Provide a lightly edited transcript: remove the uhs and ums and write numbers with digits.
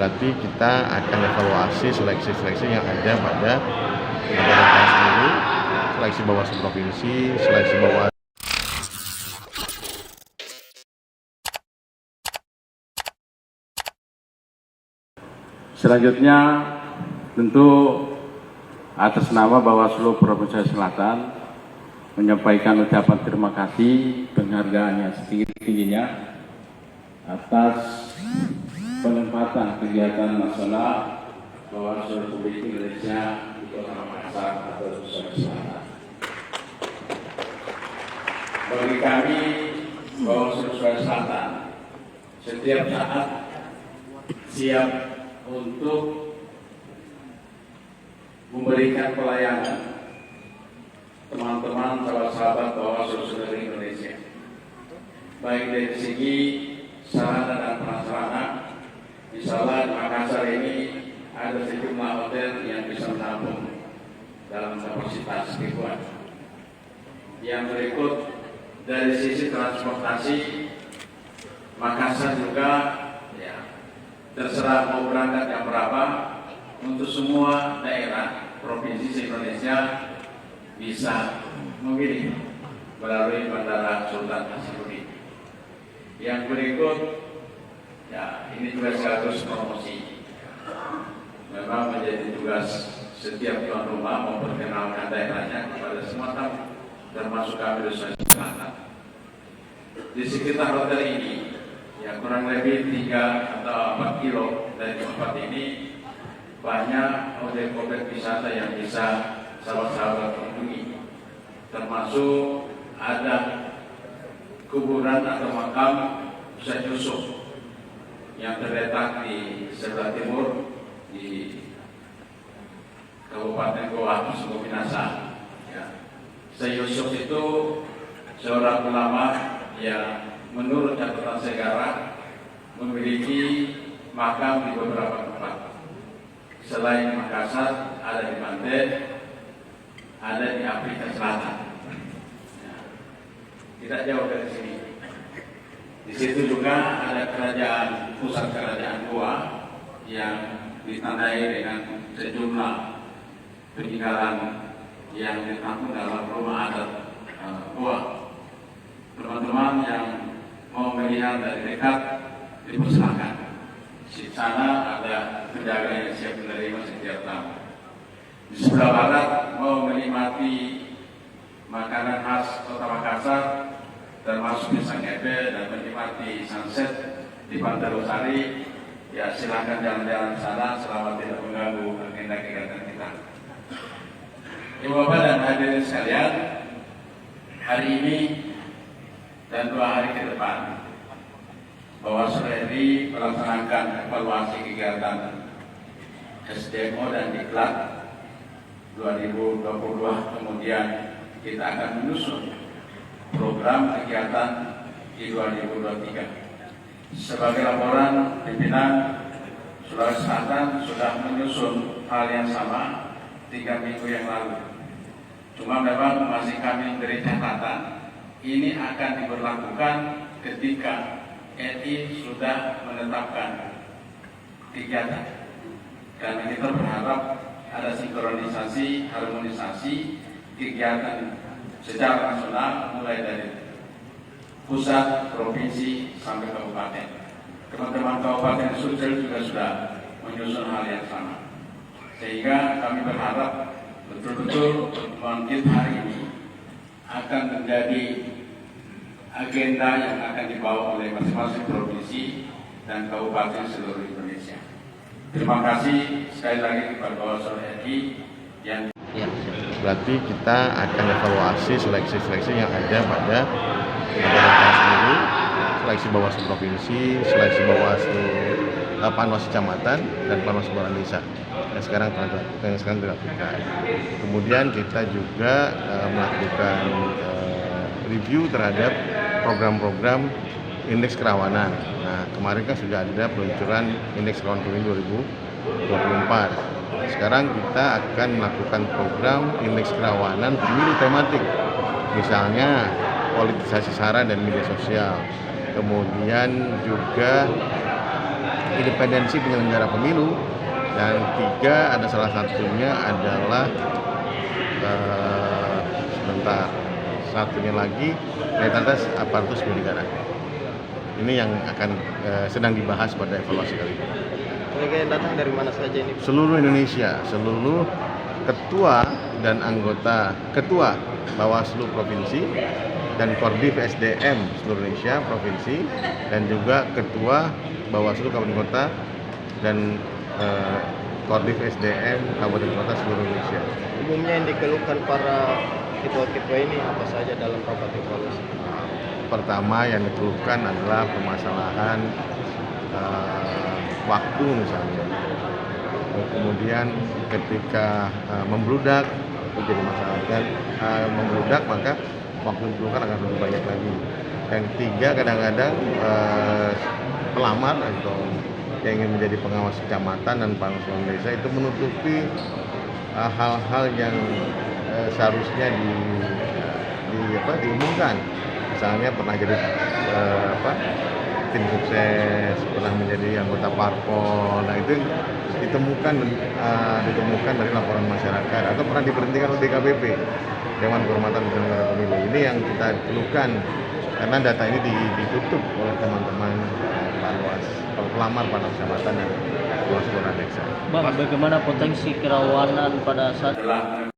Berarti kita akan evaluasi seleksi-seleksi yang ada pada PPLK sendiri, seleksi Bawaslu Provinsi, seleksi Bawaslu. Selanjutnya tentu atas nama Bawaslu Provinsi Selatan menyampaikan ucapan terima kasih penghargaan yang setinggi-tingginya atas penempatan kegiatan nasional Bawaslu Republik Indonesia di Kota Makassar atau Sulawesi Selatan. Bagi kami Bawaslu Sulawesi Selatan setiap saat siap untuk memberikan pelayanan teman-teman sahabat Bawaslu seluruh Indonesia, baik dari segi sarana dan prasarana. Misalnya di Makassar ini ada sejumlah hotel yang bisa menampung dalam kapasitas ribuan. Yang berikut dari sisi transportasi, Makassar juga terserah mau berangkat jam berapa, untuk semua daerah provinsi se-Indonesia bisa memilih melalui Bandara Sultan Hasanuddin. Yang berikut, ini juga sekaligus promosi. Memang menjadi tugas setiap tuan rumah memperkenalkan daerahnya kepada semua tamu, termasuk kami di Sulawesi Selatan. Di sekitar hotel ini, kurang lebih 3 atau 4 kilo dari tempat ini banyak objek-objek wisata yang bisa sahabat-sahabat kunjungi, termasuk ada kuburan atau makam Syekh Yusuf yang terletak di sebelah timur di Kabupaten Goa, Sumber Minasa. Syekh Yusuf itu seorang ulama yang menurut catatan sejarah memiliki makam di beberapa tempat. Selain Makassar, ada di Banten, ada di Afrika Selatan. Tidak jauh dari sini. Di situ juga ada pusat kerajaan Goa yang ditandai dengan sejumlah peninggalan yang ditampung dalam rumah adat Goa. Teman-teman yang mau melihat dari dekat dipersilakan. Di sana ada penjaga yang siap menerima setiap tamu. Di sebelah barat mau menikmati makanan khas Kota Makassar, termasuk pisang ebe dan menikmati sunset di Pantai Losari, silakan jalan-jalan sana selama tidak mengganggu agenda kegiatan kita. Ibu Bapak dan hadirin sekalian, hari ini dan 2 hari ke depan, Bawaslu RI melaksanakan evaluasi kegiatan SDMO dan Diklat 2022. Kemudian kita akan menyusun program kegiatan di 2023. Sebagai laporan pimpinan Sulawesi Selatan sudah menyusun hal yang sama 3 minggu yang lalu. Cuma memang masih kami beri catatan, ini akan diberlakukan ketika RI sudah menetapkan kegiatan. Karena kita berharap ada sinkronisasi, harmonisasi kegiatan secara nasional mulai dari pusat, provinsi, sampai kabupaten. Teman-teman Kabupaten Sulsel juga sudah menyusun hal yang sama. Sehingga kami berharap betul-betul pertemuan kita hari ini akan menjadi agenda yang akan dibawa oleh masing-masing provinsi dan kabupaten seluruh Indonesia. Terima kasih sekali lagi kepada Bawaslu RI yang berarti kita akan evaluasi seleksi-seleksi yang ada pada PPLK sendiri, seleksi Bawaslu Provinsi, seleksi Bawaslu Panwas Kecamatan dan Panwas Kelurahan Desa yang sekarang dilakukan. Kemudian kita juga melakukan review terhadap program-program indeks kerawanan. Nah, kemarin kan sudah ada peluncuran indeks kerawanan pemilu 2024. Sekarang kita akan melakukan program indeks kerawanan pemilu tematik. Misalnya politisasi sara dan media sosial. Kemudian juga independensi penyelenggara pemilu, dan tiga ada salah satunya adalah satunya lagi netralitas aparatur sipil negara. Ini yang akan sedang dibahas pada evaluasi kali ini. Mereka yang datang dari mana saja ini? Seluruh Indonesia, seluruh ketua dan anggota ketua Bawaslu Provinsi dan Korbit SDM seluruh Indonesia Provinsi, dan juga ketua Bawaslu Kabupaten Kota dan Korbit SDM Kabupaten Kota seluruh Indonesia. Umumnya yang dikeluhkan para ketua-ketua ini apa saja dalam rapat evaluasi? Pertama yang dikeluhkan adalah permasalahan waktu misalnya. Kemudian ketika membludak itu jadi masalah, dan membludak maka waktu diperlukan akan lebih banyak lagi. Yang tiga, kadang-kadang pelamar atau yang ingin menjadi pengawas kecamatan dan pengawas desa itu menutupi hal-hal yang seharusnya diumumkan. Misalnya pernah jadi tim sukses, pernah menjadi anggota parpol. Nah itu ditemukan dari laporan masyarakat, atau pernah diberhentikan oleh DKPP, Dewan Kehormatan Penyelenggara Pemilu. Ini yang kita keluhkan karena data ini ditutup oleh teman-teman pelamar Panwas Kecamatan dan Bawaslu Desa. Bang, bagaimana potensi kerawanan pada saat Telah